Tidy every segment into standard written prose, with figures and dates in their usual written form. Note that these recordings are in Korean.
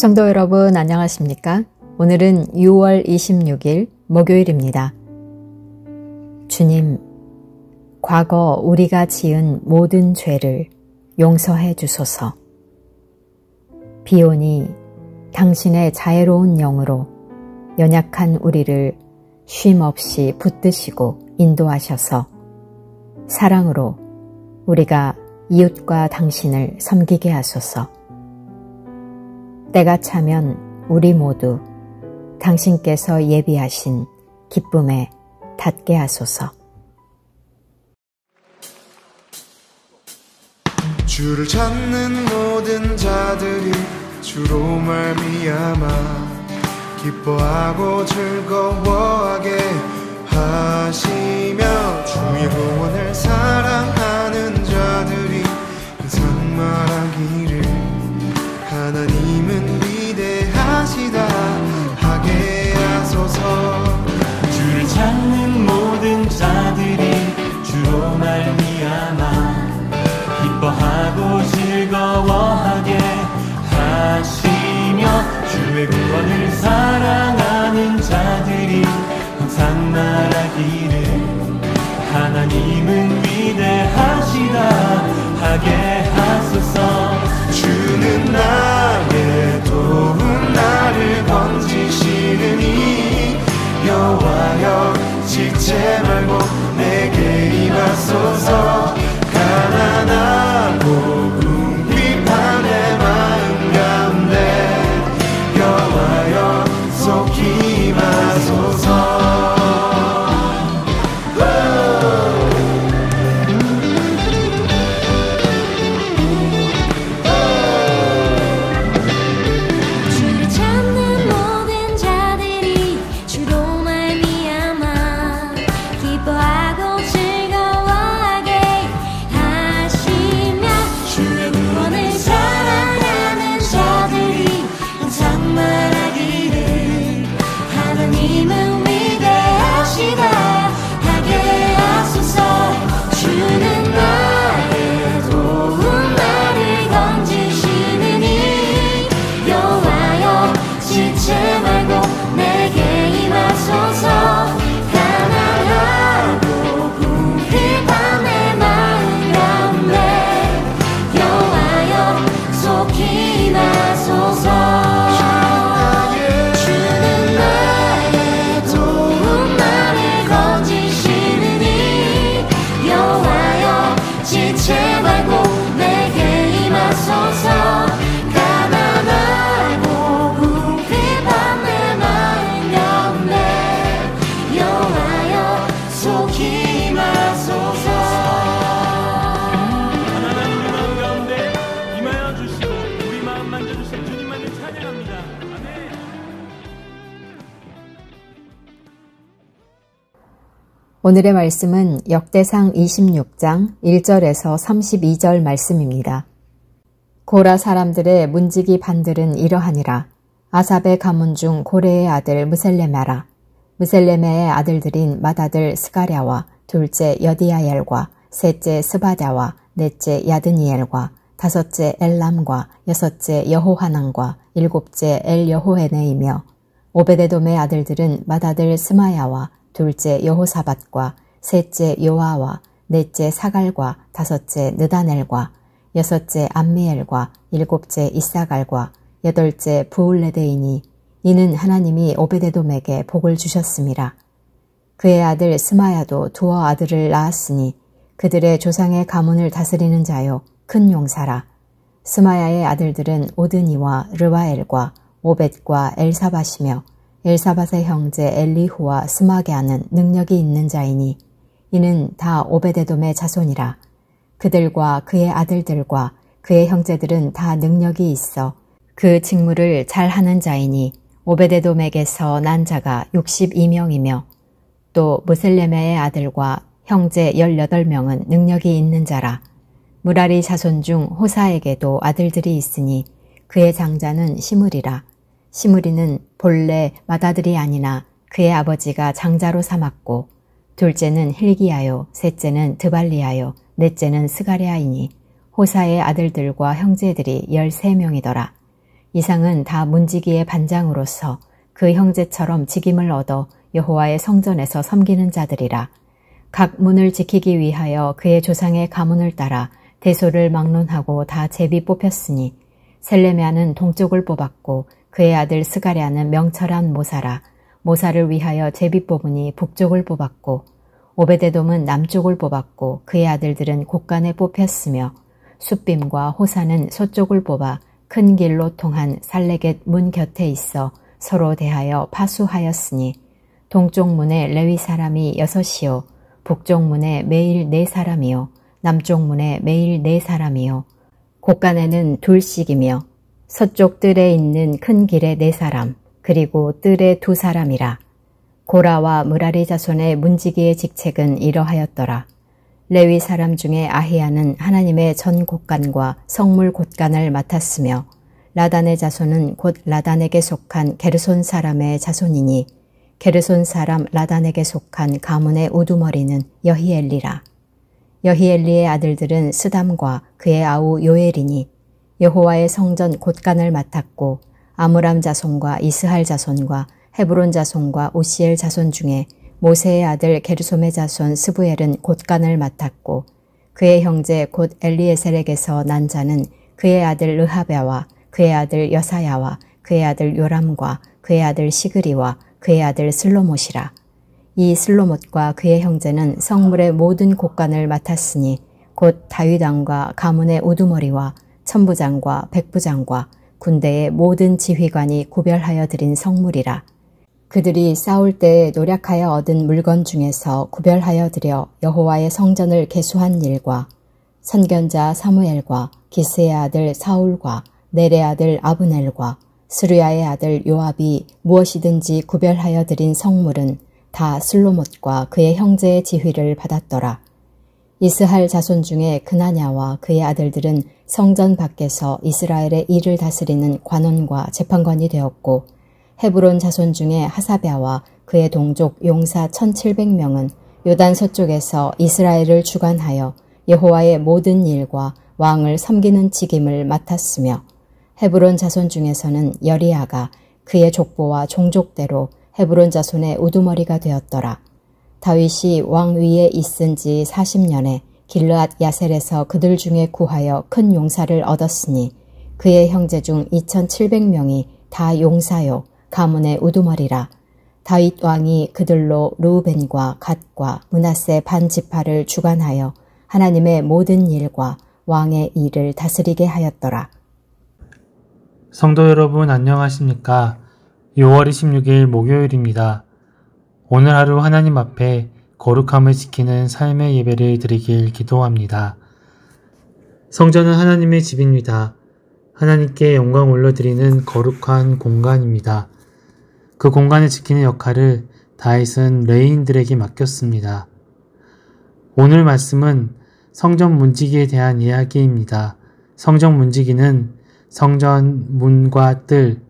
성도 여러분 안녕하십니까? 오늘은 6월 26일 목요일입니다. 주님, 과거 우리가 지은 모든 죄를 용서해 주소서. 비오니 당신의 자애로운 영으로 연약한 우리를 쉼없이 붙드시고 인도하셔서 사랑으로 우리가 이웃과 당신을 섬기게 하소서. 때가 차면 우리 모두 당신께서 예비하신 기쁨에 닿게 하소서. 주를 찾는 모든 자들이 주로 말미암아 기뻐하고 즐거워하게 하시며 주의 구원을 사랑하는 자들이 항상 말하기를 하나님은 위대하시다 하게 하소서. 주를 찾는 모든 자들이 주로 말미암아 기뻐하고 즐거워하게 하시며 주의 구원을 사랑하는 자들이 항상 말하기를 하나님은 위대하시다 하게 하소서. 주는 나의 도움 나를 건지시느니 여호와여 지체 말고 내게 임하소서. 가난하고 궁핍한 마음 가운데 여호와여 속히 임하소서. 오늘의 말씀은 역대상 26장 1절에서 32절 말씀입니다. 고라 사람들의 문지기 반들은 이러하니라. 아삽의 가문 중 고레의 아들 무셀레메라. 무셀레메의 아들들인 맏아들 스가랴와 둘째 여디야엘과 셋째 스바랴와 넷째 야드니엘과 다섯째 엘람과 여섯째 여호하난과 일곱째 엘여호헤네이며 오베데돔의 아들들은 맏아들 스마야와 둘째 여호사밧과 셋째 요아와 넷째 사갈과 다섯째 느다넬과 여섯째 암미엘과 일곱째 이사갈과 여덟째 부울레데이니 이는 하나님이 오베데돔에게 복을 주셨음이라. 그의 아들 스마야도 두어 아들을 낳았으니 그들의 조상의 가문을 다스리는 자요 큰 용사라. 스마야의 아들들은 오드니와 르와엘과 오벳과 엘사밧이며 엘사밧의 형제 엘리후와 스마게아는 능력이 있는 자이니 이는 다 오베데돔의 자손이라. 그들과 그의 아들들과 그의 형제들은 다 능력이 있어 그 직무를 잘하는 자이니 오베데돔에게서 난 자가 62명이며 또 무셀레메의 아들과 형제 18명은 능력이 있는 자라. 무라리 자손 중 호사에게도 아들들이 있으니 그의 장자는 시므리라. 시므리는 본래 맏아들이 아니나 그의 아버지가 장자로 삼았고 둘째는 힐기야요 셋째는 드발리야요 넷째는 스가랴이니 호사의 아들들과 형제들이 13명이더라. 이상은 다 문지기의 반장으로서 그 형제처럼 직임을 얻어 여호와의 성전에서 섬기는 자들이라. 각 문을 지키기 위하여 그의 조상의 가문을 따라 대소를 막론하고 다 제비 뽑혔으니 셀레메아는 동쪽을 뽑았고 그의 아들 스가랴는 명철한 모사라. 모사를 위하여 제비 뽑으니 북쪽을 뽑았고 오베데돔은 남쪽을 뽑았고 그의 아들들은 곳간에 뽑혔으며 숫빔과 호사는 서쪽을 뽑아 큰 길로 통한 살레겟 문 곁에 있어 서로 대하여 파수하였으니 동쪽 문에 레위 사람이 6이요 북쪽 문에 매일 4사람이요 남쪽 문에 매일 4사람이요 곳간에는 2씩이며 서쪽 뜰에 있는 큰 길에 4사람 그리고 뜰에 2사람이라. 고라와 무라리 자손의 문지기의 직책은 이러하였더라. 레위 사람 중에 아히야는 하나님의 전 곳간과 성물 곳간을 맡았으며 라단의 자손은 곧 라단에게 속한 게르손 사람의 자손이니 게르손 사람 라단에게 속한 가문의 우두머리는 여히엘리라. 여히엘리의 아들들은 스담과 그의 아우 요엘이니 여호와의 성전 곳간을 맡았고 아므람 자손과 이스할 자손과 헤브론 자손과 우시엘 자손 중에 모세의 아들 게르솜의 자손 스부엘은 곳간을 맡았고 그의 형제 곧 엘리에셀에게서 난 자는 그의 아들 르하베와 그의 아들 여사야와 그의 아들 요람과 그의 아들 시그리와 그의 아들 슬로못이라. 이 슬로못과 그의 형제는 성물의 모든 곳간을 맡았으니 곧 다윗 왕과 가문의 우두머리와 천부장과 백부장과 군대의 모든 지휘관이 구별하여 드린 성물이라. 그들이 싸울 때에 노력하여 얻은 물건 중에서 구별하여 드려 여호와의 성전을 개수한 일과 선견자 사무엘과 기스의 아들 사울과 넬의 아들 아브넬과 스루야의 아들 요압이 무엇이든지 구별하여 드린 성물은 다 슬로못과 그의 형제의 지휘를 받았더라. 이스할 자손 중에 그나냐와 그의 아들들은 성전 밖에서 이스라엘의 일을 다스리는 관원과 재판관이 되었고 헤브론 자손 중에 하사랴와 그의 동족 용사 1700명은 요단 서쪽에서 이스라엘을 주관하여 여호와의 모든 일과 왕을 섬기는 직임을 맡았으며 헤브론 자손 중에서는 여리야가 그의 족보와 종족대로 헤브론 자손의 우두머리가 되었더라. 다윗이 왕 위에 있은 지 40년에 길르앗 야셀에서 그들 중에 구하여 큰 용사를 얻었으니 그의 형제 중 2700명이 다 용사요 가문의 우두머리라. 다윗 왕이 그들로 르우벤과 갓과 므낫세 반 지파를 주관하여 하나님의 모든 일과 왕의 일을 다스리게 하였더라. 성도 여러분 안녕하십니까? 6월 26일 목요일입니다. 오늘 하루 하나님 앞에 거룩함을 지키는 삶의 예배를 드리길 기도합니다. 성전은 하나님의 집입니다. 하나님께 영광 올려드리는 거룩한 공간입니다. 그 공간을 지키는 역할을 다윗은 레위인들에게 맡겼습니다. 오늘 말씀은 성전 문지기에 대한 이야기입니다. 성전 문지기는 성전 문과 뜰,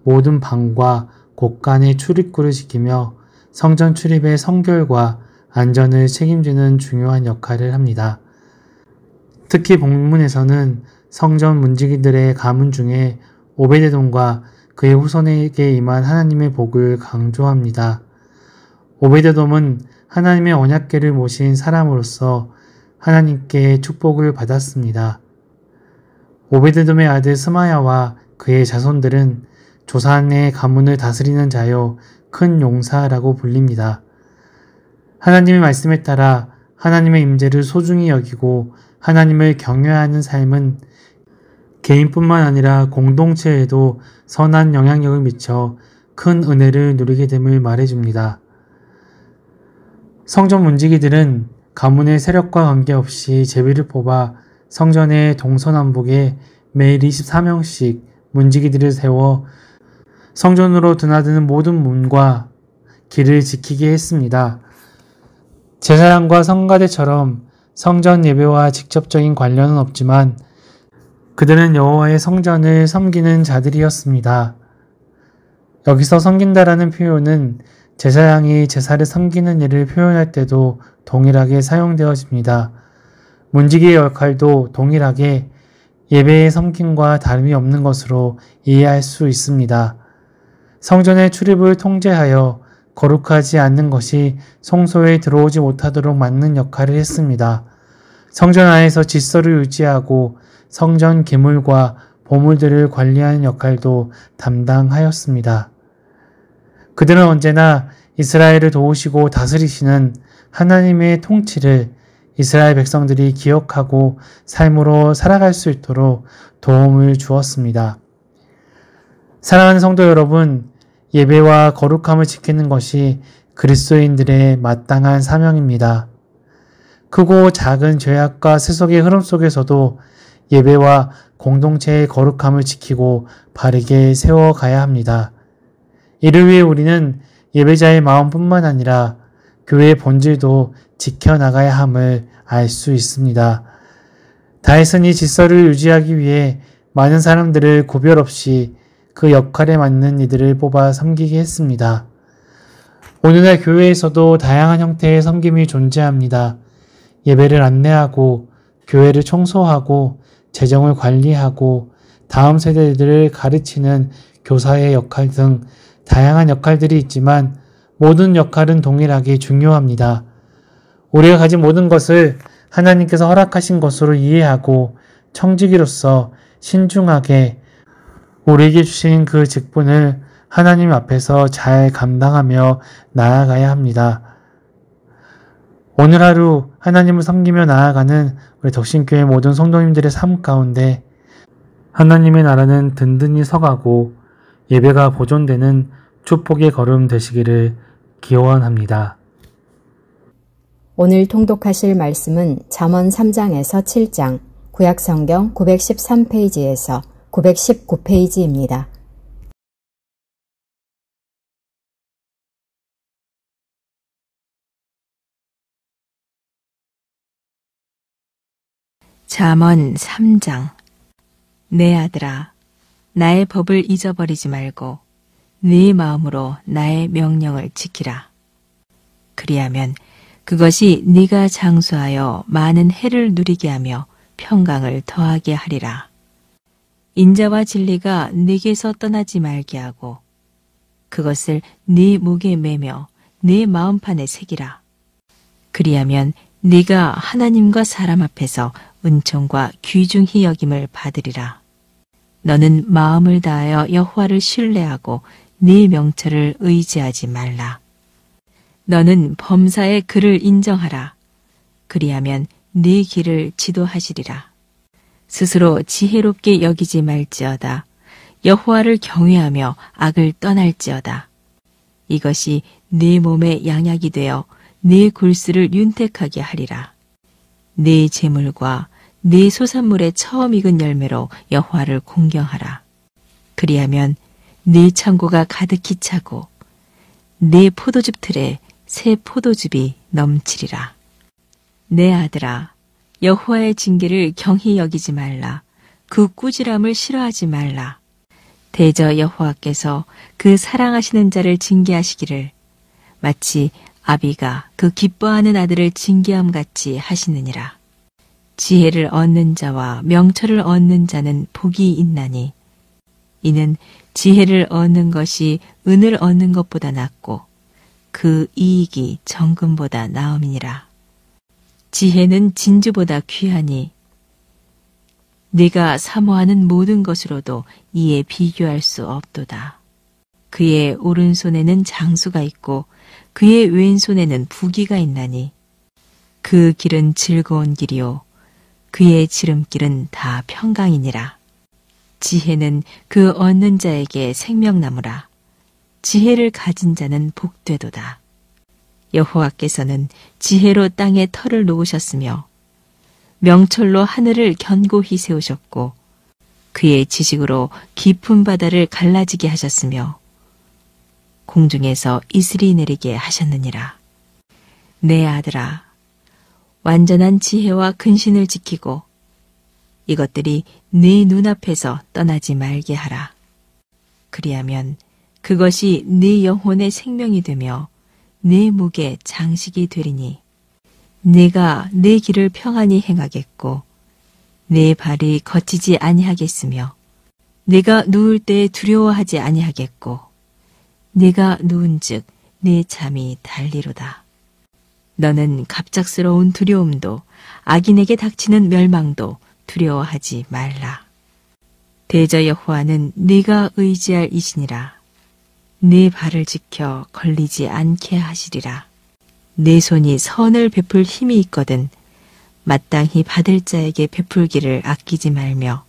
모든 방과 곳간의 출입구를 지키며 성전 출입의 성결과 안전을 책임지는 중요한 역할을 합니다. 특히 본문에서는 성전 문지기들의 가문 중에 오베데돔과 그의 후손에게 임한 하나님의 복을 강조합니다. 오베데돔은 하나님의 언약궤를 모신 사람으로서 하나님께 축복을 받았습니다. 오베데돔의 아들 스마야와 그의 자손들은 조상의 가문을 다스리는 자요 큰 용사라고 불립니다. 하나님의 말씀에 따라 하나님의 임재를 소중히 여기고 하나님을 경외하는 삶은 개인뿐만 아니라 공동체에도 선한 영향력을 미쳐 큰 은혜를 누리게 됨을 말해줍니다. 성전 문지기들은 가문의 세력과 관계없이 제비를 뽑아 성전의 동서남북에 매일 24명씩 문지기들을 세워 성전으로 드나드는 모든 문과 길을 지키게 했습니다. 제사장과 성가대처럼 성전 예배와 직접적인 관련은 없지만 그들은 여호와의 성전을 섬기는 자들이었습니다. 여기서 섬긴다라는 표현은 제사장이 제사를 섬기는 일을 표현할 때도 동일하게 사용되어집니다. 문지기의 역할도 동일하게 예배의 섬김과 다름이 없는 것으로 이해할 수 있습니다. 성전의 출입을 통제하여 거룩하지 않는 것이 성소에 들어오지 못하도록 막는 역할을 했습니다. 성전 안에서 질서를 유지하고 성전 기물과 보물들을 관리하는 역할도 담당하였습니다. 그들은 언제나 이스라엘을 도우시고 다스리시는 하나님의 통치를 이스라엘 백성들이 기억하고 삶으로 살아갈 수 있도록 도움을 주었습니다. 사랑하는 성도 여러분, 예배와 거룩함을 지키는 것이 그리스도인들의 마땅한 사명입니다. 크고 작은 죄악과 세속의 흐름 속에서도 예배와 공동체의 거룩함을 지키고 바르게 세워가야 합니다. 이를 위해 우리는 예배자의 마음뿐만 아니라 교회의 본질도 지켜나가야 함을 알 수 있습니다. 다윗은 이 질서를 유지하기 위해 많은 사람들을 구별 없이 그 역할에 맞는 이들을 뽑아 섬기게 했습니다. 오늘날 교회에서도 다양한 형태의 섬김이 존재합니다. 예배를 안내하고 교회를 청소하고 재정을 관리하고 다음 세대들을 가르치는 교사의 역할 등 다양한 역할들이 있지만 모든 역할은 동일하게 중요합니다. 우리가 가진 모든 것을 하나님께서 허락하신 것으로 이해하고 청지기로서 신중하게 우리에게 주신 그 직분을 하나님 앞에서 잘 감당하며 나아가야 합니다. 오늘 하루 하나님을 섬기며 나아가는 우리 덕신교회 모든 성도님들의 삶 가운데 하나님의 나라는 든든히 서가고 예배가 보존되는 축복의 걸음 되시기를 기원합니다. 오늘 통독하실 말씀은 잠언 3장에서 7장, 구약성경 913페이지에서 919페이지입니다. 잠언 3장. 내 아들아, 나의 법을 잊어버리지 말고 네 마음으로 나의 명령을 지키라. 그리하면 그것이 네가 장수하여 많은 해를 누리게 하며 평강을 더하게 하리라. 인자와 진리가 네게서 떠나지 말게 하고 그것을 네 목에 매며 네 마음판에 새기라. 그리하면 네가 하나님과 사람 앞에서 은총과 귀중히 여김을 받으리라. 너는 마음을 다하여 여호와를 신뢰하고 네 명철을 의지하지 말라. 너는 범사의 그를 인정하라. 그리하면 네 길을 지도하시리라. 스스로 지혜롭게 여기지 말지어다. 여호와를 경외하며 악을 떠날지어다. 이것이 네 몸의 양약이 되어 네 골수를 윤택하게 하리라. 네 재물과 네 소산물의 처음 익은 열매로 여호와를 공경하라. 그리하면 네 창고가 가득히 차고 네 포도즙 틀에 새 포도즙이 넘치리라. 내 아들아, 여호와의 징계를 경히 여기지 말라. 그 꾸지람을 싫어하지 말라. 대저 여호와께서 그 사랑하시는 자를 징계하시기를 마치 아비가 그 기뻐하는 아들을 징계함 같이 하시느니라. 지혜를 얻는 자와 명철을 얻는 자는 복이 있나니 이는 지혜를 얻는 것이 은을 얻는 것보다 낫고 그 이익이 정금보다 나음이니라. 지혜는 진주보다 귀하니 네가 사모하는 모든 것으로도 이에 비교할 수 없도다. 그의 오른손에는 장수가 있고 그의 왼손에는 부귀가 있나니 그 길은 즐거운 길이요 그의 지름길은 다 평강이니라. 지혜는 그 얻는 자에게 생명나무라. 지혜를 가진 자는 복되도다. 여호와께서는 지혜로 땅에 터를 놓으셨으며 명철로 하늘을 견고히 세우셨고 그의 지식으로 깊은 바다를 갈라지게 하셨으며 공중에서 이슬이 내리게 하셨느니라. 내 아들아, 완전한 지혜와 근신을 지키고 이것들이 네 눈앞에서 떠나지 말게 하라. 그리하면 그것이 네 영혼의 생명이 되며 네 목의 장식이 되리니 네가 네 길을 평안히 행하겠고 내 발이 거치지 아니하겠으며 내가 누울 때 두려워하지 아니하겠고 내가 누운즉 내 잠이 달리로다. 너는 갑작스러운 두려움도 악인에게 닥치는 멸망도 두려워하지 말라. 대저 여호와는 네가 의지할 이시니라. 네 발을 지켜 걸리지 않게 하시리라. 내 손이 선을 베풀 힘이 있거든 마땅히 받을 자에게 베풀기를 아끼지 말며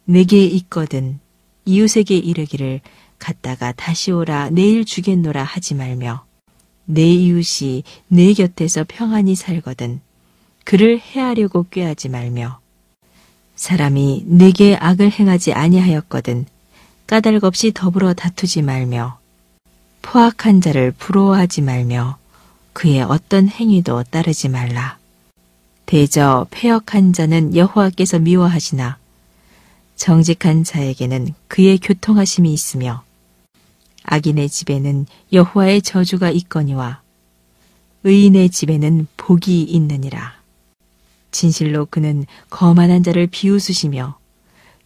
내게 있거든 이웃에게 이르기를 갔다가 다시 오라 내일 주겠노라 하지 말며 내 이웃이 내 곁에서 평안히 살거든 그를 해하려고 꾀하지 말며 사람이 내게 악을 행하지 아니하였거든 까닭 없이 더불어 다투지 말며 포악한 자를 부러워하지 말며 그의 어떤 행위도 따르지 말라. 대저 패역한 자는 여호와께서 미워하시나 정직한 자에게는 그의 교통하심이 있으며 악인의 집에는 여호와의 저주가 있거니와 의인의 집에는 복이 있느니라. 진실로 그는 거만한 자를 비웃으시며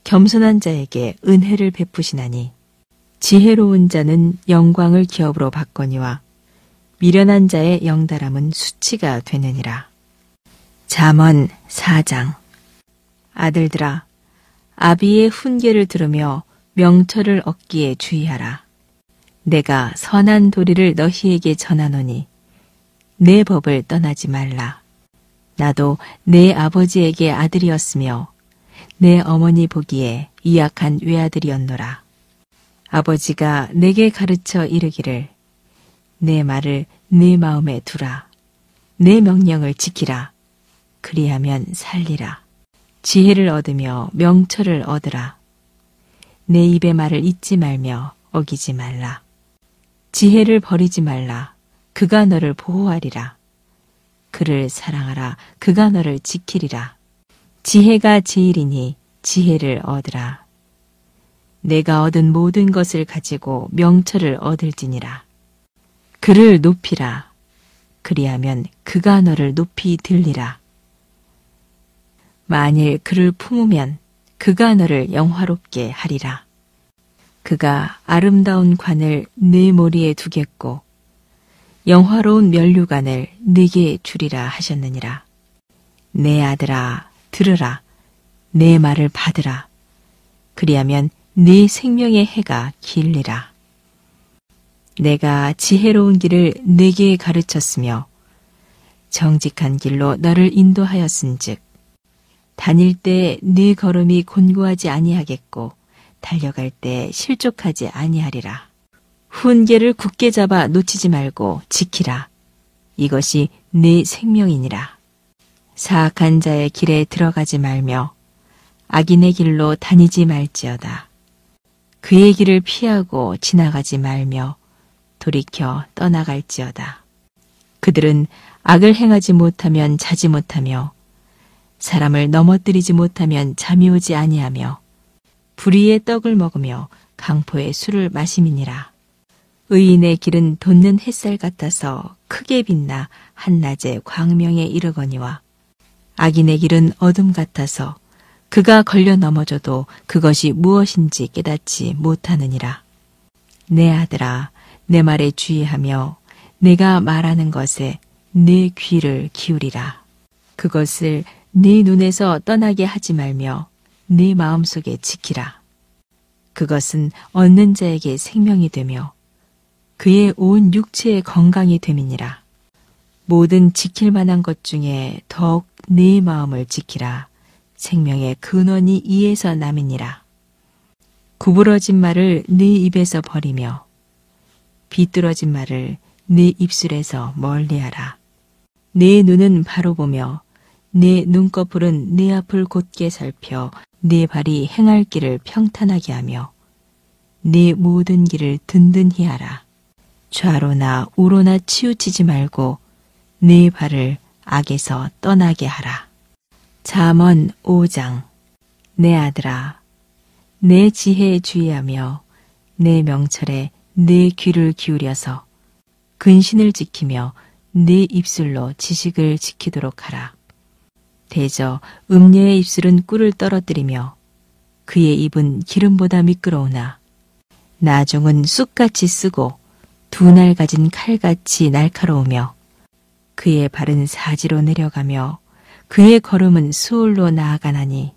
겸손한 자에게 은혜를 베푸시나니 지혜로운 자는 영광을 기업으로 받거니와 미련한 자의 영달함은 수치가 되느니라. 잠언 4장. 아들들아 아비의 훈계를 들으며 명철을 얻기에 주의하라. 내가 선한 도리를 너희에게 전하노니 내 법을 떠나지 말라. 나도 내 아버지에게 아들이었으며 내 어머니 보기에 이악한 외아들이었노라. 아버지가 내게 가르쳐 이르기를 내 말을 네 마음에 두라. 내 명령을 지키라. 그리하면 살리라. 지혜를 얻으며 명철을 얻으라. 내 입의 말을 잊지 말며 어기지 말라. 지혜를 버리지 말라. 그가 너를 보호하리라. 그를 사랑하라. 그가 너를 지키리라. 지혜가 제일이니 지혜를 얻으라. 내가 얻은 모든 것을 가지고 명철을 얻을지니라. 그를 높이라. 그리하면 그가 너를 높이 들리라. 만일 그를 품으면 그가 너를 영화롭게 하리라. 그가 아름다운 관을 네 머리에 두겠고 영화로운 면류관을 네게 주리라 하셨느니라. 내 아들아 들으라. 내 말을 받으라. 그리하면 네 생명의 해가 길리라. 내가 지혜로운 길을 네게 가르쳤으며 정직한 길로 너를 인도하였은즉 다닐 때 네 걸음이 곤고하지 아니하겠고 달려갈 때 실족하지 아니하리라. 훈계를 굳게 잡아 놓치지 말고 지키라. 이것이 네 생명이니라. 사악한 자의 길에 들어가지 말며 악인의 길로 다니지 말지어다. 그의 길을 피하고 지나가지 말며 돌이켜 떠나갈지어다. 그들은 악을 행하지 못하면 자지 못하며 사람을 넘어뜨리지 못하면 잠이 오지 아니하며 불의의 떡을 먹으며 강포의 술을 마심이니라. 의인의 길은 돋는 햇살 같아서 크게 빛나 한낮에 광명에 이르거니와 악인의 길은 어둠 같아서 그가 걸려 넘어져도 그것이 무엇인지 깨닫지 못하느니라. 내 아들아 내 말에 주의하며 내가 말하는 것에 내 귀를 기울이라. 그것을 네 눈에서 떠나게 하지 말며 네 마음속에 지키라. 그것은 얻는 자에게 생명이 되며 그의 온 육체의 건강이 됨이니라. 모든 지킬 만한 것 중에 더욱 네 마음을 지키라. 생명의 근원이 이에서 남이니라. 구부러진 말을 네 입에서 버리며 비뚤어진 말을 네 입술에서 멀리하라. 네 눈은 바로 보며 네 눈꺼풀은 네 앞을 곧게 살펴 네 발이 행할 길을 평탄하게 하며 네 모든 길을 든든히 하라. 좌로나 우로나 치우치지 말고 네 발을 악에서 떠나게 하라. 잠언 5장. 내 아들아 내 지혜에 주의하며 내 명철에 내 귀를 기울여서 근신을 지키며 네 입술로 지식을 지키도록 하라. 대저 음녀의 입술은 꿀을 떨어뜨리며 그의 입은 기름보다 미끄러우나 나종은 쑥같이 쓰고 두 날 가진 칼같이 날카로우며 그의 발은 사지로 내려가며 그의 걸음은 수월로 나아가나니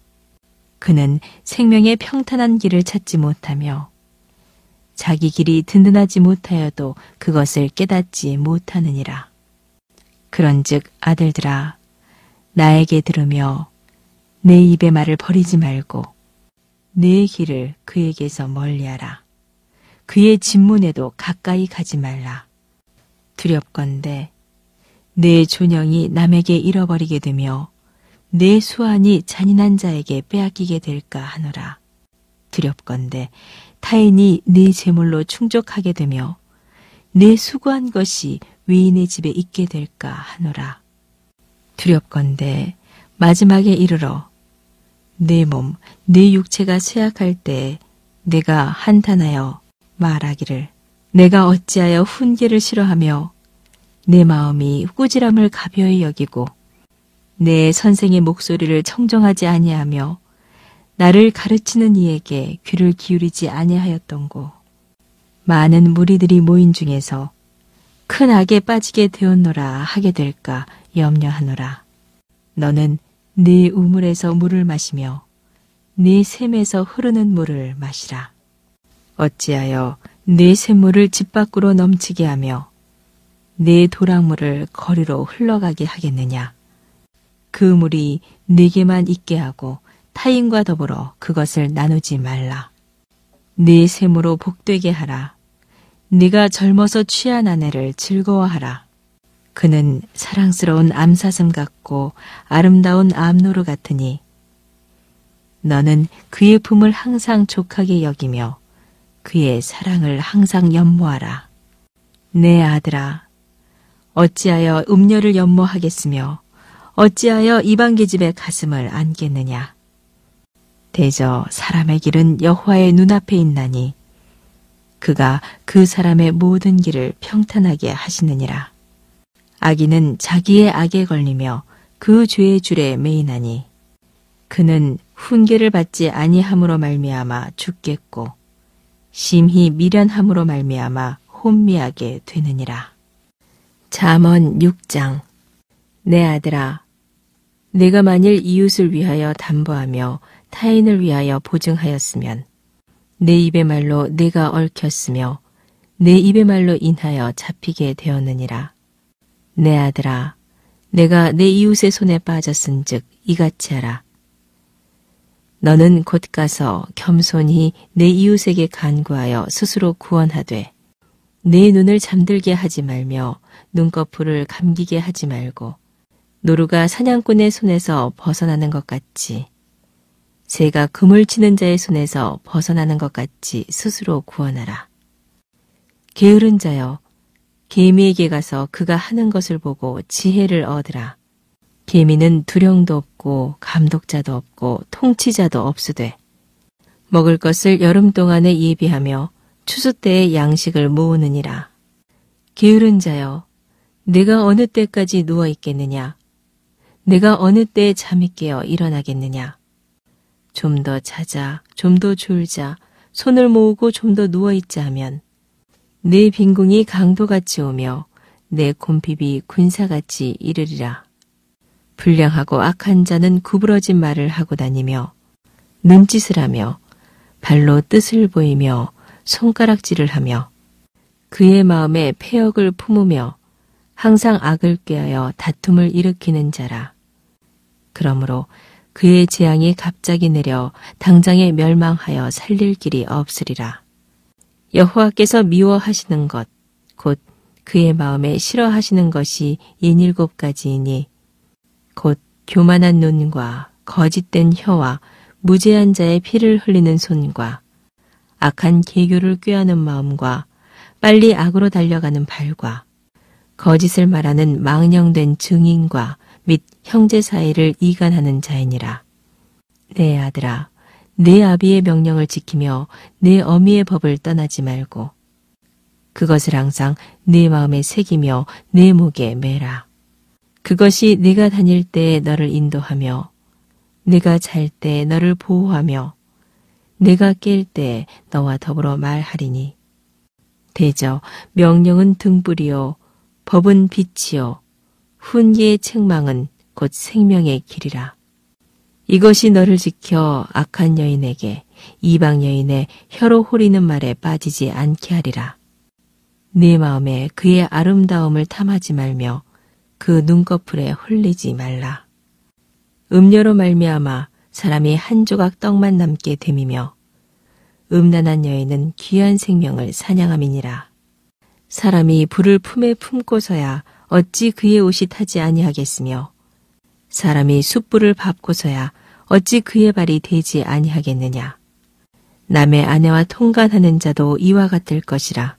그는 생명의 평탄한 길을 찾지 못하며 자기 길이 든든하지 못하여도 그것을 깨닫지 못하느니라. 그런즉 아들들아 나에게 들으며 내 입의 말을 버리지 말고 내 길을 그에게서 멀리하라. 그의 진문에도 가까이 가지 말라. 두렵건대 내 존영이 남에게 잃어버리게 되며 내 수완이 잔인한 자에게 빼앗기게 될까 하노라. 두렵건대 타인이 내 재물로 충족하게 되며 내 수고한 것이 외인의 집에 있게 될까 하노라. 두렵건대 마지막에 이르러 내 몸, 내 육체가 쇠약할 때 내가 한탄하여 말하기를 내가 어찌하여 훈계를 싫어하며 내 마음이 꾸지람을 가벼이 여기고 내 선생의 목소리를 청정하지 아니하며 나를 가르치는 이에게 귀를 기울이지 아니하였던고. 많은 무리들이 모인 중에서 큰 악에 빠지게 되었노라 하게 될까 염려하노라. 너는 네 우물에서 물을 마시며 네 샘에서 흐르는 물을 마시라. 어찌하여 네 샘물을 집 밖으로 넘치게 하며 네 도랑물을 거리로 흘러가게 하겠느냐. 그 물이 네게만 있게 하고 타인과 더불어 그것을 나누지 말라. 네 샘으로 복되게 하라. 네가 젊어서 취한 아내를 즐거워하라. 그는 사랑스러운 암사슴 같고 아름다운 암노루 같으니 너는 그의 품을 항상 족하게 여기며 그의 사랑을 항상 연모하라. 내 아들아, 어찌하여 음녀를 연모하겠으며 어찌하여 이방계집의 가슴을 안겠느냐. 대저 사람의 길은 여호와의 눈앞에 있나니 그가 그 사람의 모든 길을 평탄하게 하시느니라. 악인은 자기의 악에 걸리며 그 죄의 줄에 매이나니 그는 훈계를 받지 아니함으로 말미암아 죽겠고 심히 미련함으로 말미암아 혼미하게 되느니라. 잠언 6장. 내 아들아, 내가 만일 이웃을 위하여 담보하며 타인을 위하여 보증하였으면 내 입의 말로 내가 얽혔으며 내 입의 말로 인하여 잡히게 되었느니라. 내 아들아, 내가 내 이웃의 손에 빠졌은즉 이같이 하라. 너는 곧 가서 겸손히 내 이웃에게 간구하여 스스로 구원하되 내 눈을 잠들게 하지 말며 눈꺼풀을 감기게 하지 말고 노루가 사냥꾼의 손에서 벗어나는 것 같이 새가 그물 치는 자의 손에서 벗어나는 것 같이 스스로 구원하라. 게으른 자여, 개미에게 가서 그가 하는 것을 보고 지혜를 얻으라. 개미는 두령도 없고 감독자도 없고 통치자도 없으되 먹을 것을 여름 동안에 예비하며 추수 때에 양식을 모으느니라. 게으른 자여, 내가 어느 때까지 누워 있겠느냐? 내가 어느 때에 잠이 깨어 일어나겠느냐? 좀 더 자자, 좀 더 졸자, 손을 모으고 좀 더 누워있자 하면 내 빈궁이 강도같이 오며 내 곰핍이 군사같이 이르리라. 불량하고 악한 자는 구부러진 말을 하고 다니며 눈짓을 하며 발로 뜻을 보이며 손가락질을 하며 그의 마음에 패역을 품으며 항상 악을 꾀하여 다툼을 일으키는 자라. 그러므로 그의 재앙이 갑자기 내려 당장에 멸망하여 살릴 길이 없으리라. 여호와께서 미워하시는 것, 곧 그의 마음에 싫어하시는 것이 67가지이니 곧 교만한 눈과 거짓된 혀와 무죄한 자의 피를 흘리는 손과 악한 계교를 꾀하는 마음과 빨리 악으로 달려가는 발과 거짓을 말하는 망령된 증인과 및 형제 사이를 이간하는 자이니라. 내 아들아, 내 아비의 명령을 지키며 내 어미의 법을 떠나지 말고 그것을 항상 내 마음에 새기며 내 목에 매라. 그것이 네가 다닐 때 너를 인도하며 네가 잘 때 너를 보호하며 네가 깰 때 너와 더불어 말하리니 대저 명령은 등불이요 법은 빛이요 훈계의 책망은 곧 생명의 길이라. 이것이 너를 지켜 악한 여인에게 이방 여인의 혀로 호리는 말에 빠지지 않게 하리라. 네 마음에 그의 아름다움을 탐하지 말며 그 눈꺼풀에 홀리지 말라. 음료로 말미암아 사람이 한 조각 떡만 남게 됨이며 음란한 여인은 귀한 생명을 사냥함이니라. 사람이 불을 품에 품고서야 어찌 그의 옷이 타지 아니하겠으며 사람이 숯불을 밟고서야 어찌 그의 발이 되지 아니하겠느냐. 남의 아내와 통간하는 자도 이와 같을 것이라.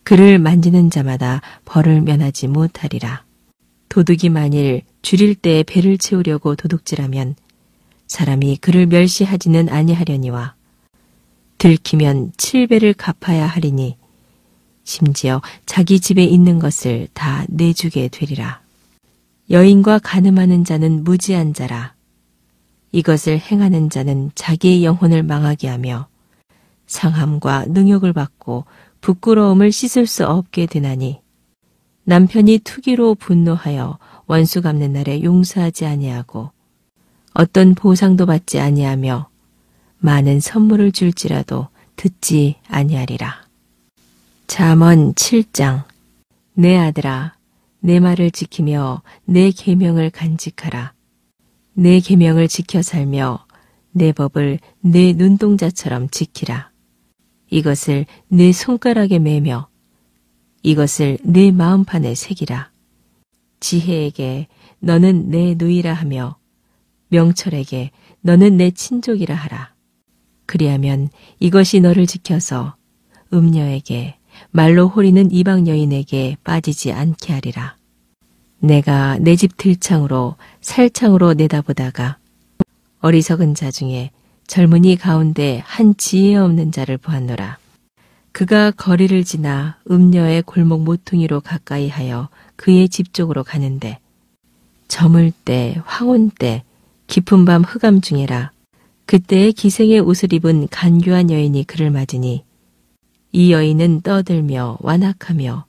그를 만지는 자마다 벌을 면하지 못하리라. 도둑이 만일 줄일 때 배를 채우려고 도둑질하면 사람이 그를 멸시하지는 아니하려니와 들키면 7배를 갚아야 하리니 심지어 자기 집에 있는 것을 다 내주게 되리라. 여인과 간음하는 자는 무지한 자라. 이것을 행하는 자는 자기의 영혼을 망하게 하며 상함과 능욕을 받고 부끄러움을 씻을 수 없게 되나니 남편이 투기로 분노하여 원수 갚는 날에 용서하지 아니하고 어떤 보상도 받지 아니하며 많은 선물을 줄지라도 듣지 아니하리라. 잠언 7장. 내 아들아, 내 말을 지키며 내 계명을 간직하라. 내 계명을 지켜 살며 내 법을 내 눈동자처럼 지키라. 이것을 내 손가락에 매며 이것을 내 마음판에 새기라. 지혜에게 너는 내 누이라 하며 명철에게 너는 내 친족이라 하라. 그리하면 이것이 너를 지켜서 음녀에게 말로 호리는 이방 여인에게 빠지지 않게 하리라. 내가 내 집 들창으로 살창으로 내다보다가 어리석은 자 중에 젊은이 가운데 한 지혜 없는 자를 보았노라. 그가 거리를 지나 음녀의 골목 모퉁이로 가까이 하여 그의 집 쪽으로 가는데 저물 때 황혼 때 깊은 밤 흑암 중에라. 그때의 기생의 옷을 입은 간교한 여인이 그를 맞으니 이 여인은 떠들며 완악하며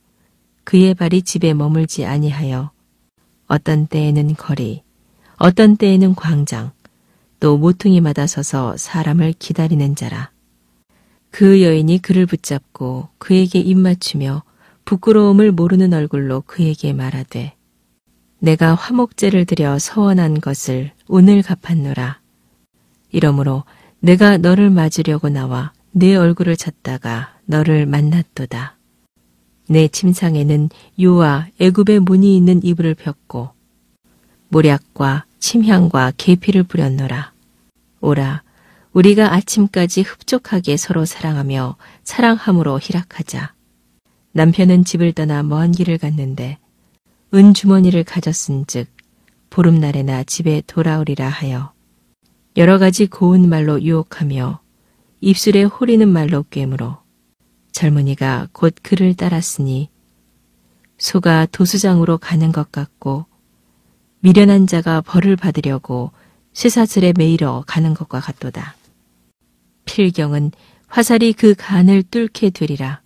그의 발이 집에 머물지 아니하여 어떤 때에는 거리, 어떤 때에는 광장, 또 모퉁이마다 서서 사람을 기다리는 자라. 그 여인이 그를 붙잡고 그에게 입맞추며 부끄러움을 모르는 얼굴로 그에게 말하되 내가 화목제를 드려 서원한 것을 오늘 갚았노라. 이러므로 내가 너를 맞으려고 나와 내 얼굴을 찾다가 너를 만났도다. 내 침상에는 요와 애굽의 문이 있는 이불을 폈고 모략과 침향과 계피를 뿌렸노라. 오라, 우리가 아침까지 흡족하게 서로 사랑하며 사랑함으로 희락하자. 남편은 집을 떠나 먼 길을 갔는데 은주머니를 가졌은즉 보름날에나 집에 돌아오리라 하여 여러 가지 고운 말로 유혹하며 입술에 호리는 말로 꿰므로 젊은이가 곧 그를 따랐으니 소가 도수장으로 가는 것 같고 미련한 자가 벌을 받으려고 쇠사슬에 매이러 가는 것과 같도다. 필경은 화살이 그 간을 뚫게 되리라.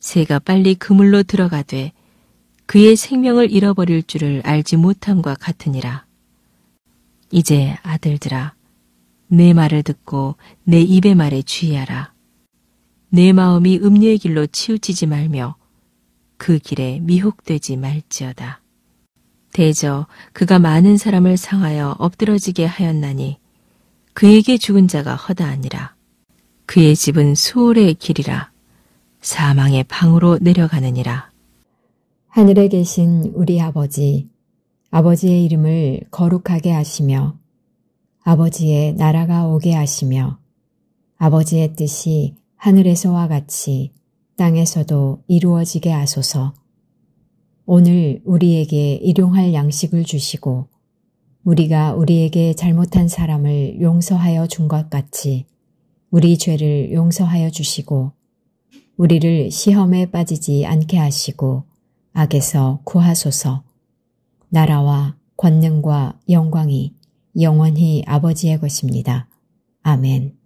새가 빨리 그물로 들어가되 그의 생명을 잃어버릴 줄을 알지 못함과 같으니라. 이제 아들들아, 내 말을 듣고 내 입의 말에 주의하라. 내 마음이 음녀의 길로 치우치지 말며 그 길에 미혹되지 말지어다. 대저 그가 많은 사람을 상하여 엎드러지게 하였나니 그에게 죽은 자가 허다하니라. 그의 집은 수월의 길이라. 사망의 방으로 내려가느니라. 하늘에 계신 우리 아버지, 아버지의 이름을 거룩하게 하시며 아버지의 나라가 오게 하시며 아버지의 뜻이 하늘에서와 같이 땅에서도 이루어지게 하소서. 오늘 우리에게 일용할 양식을 주시고 우리가 우리에게 잘못한 사람을 용서하여 준 것 같이 우리 죄를 용서하여 주시고 우리를 시험에 빠지지 않게 하시고 악에서 구하소서. 나라와 권능과 영광이 영원히 아버지의 것입니다. 아멘.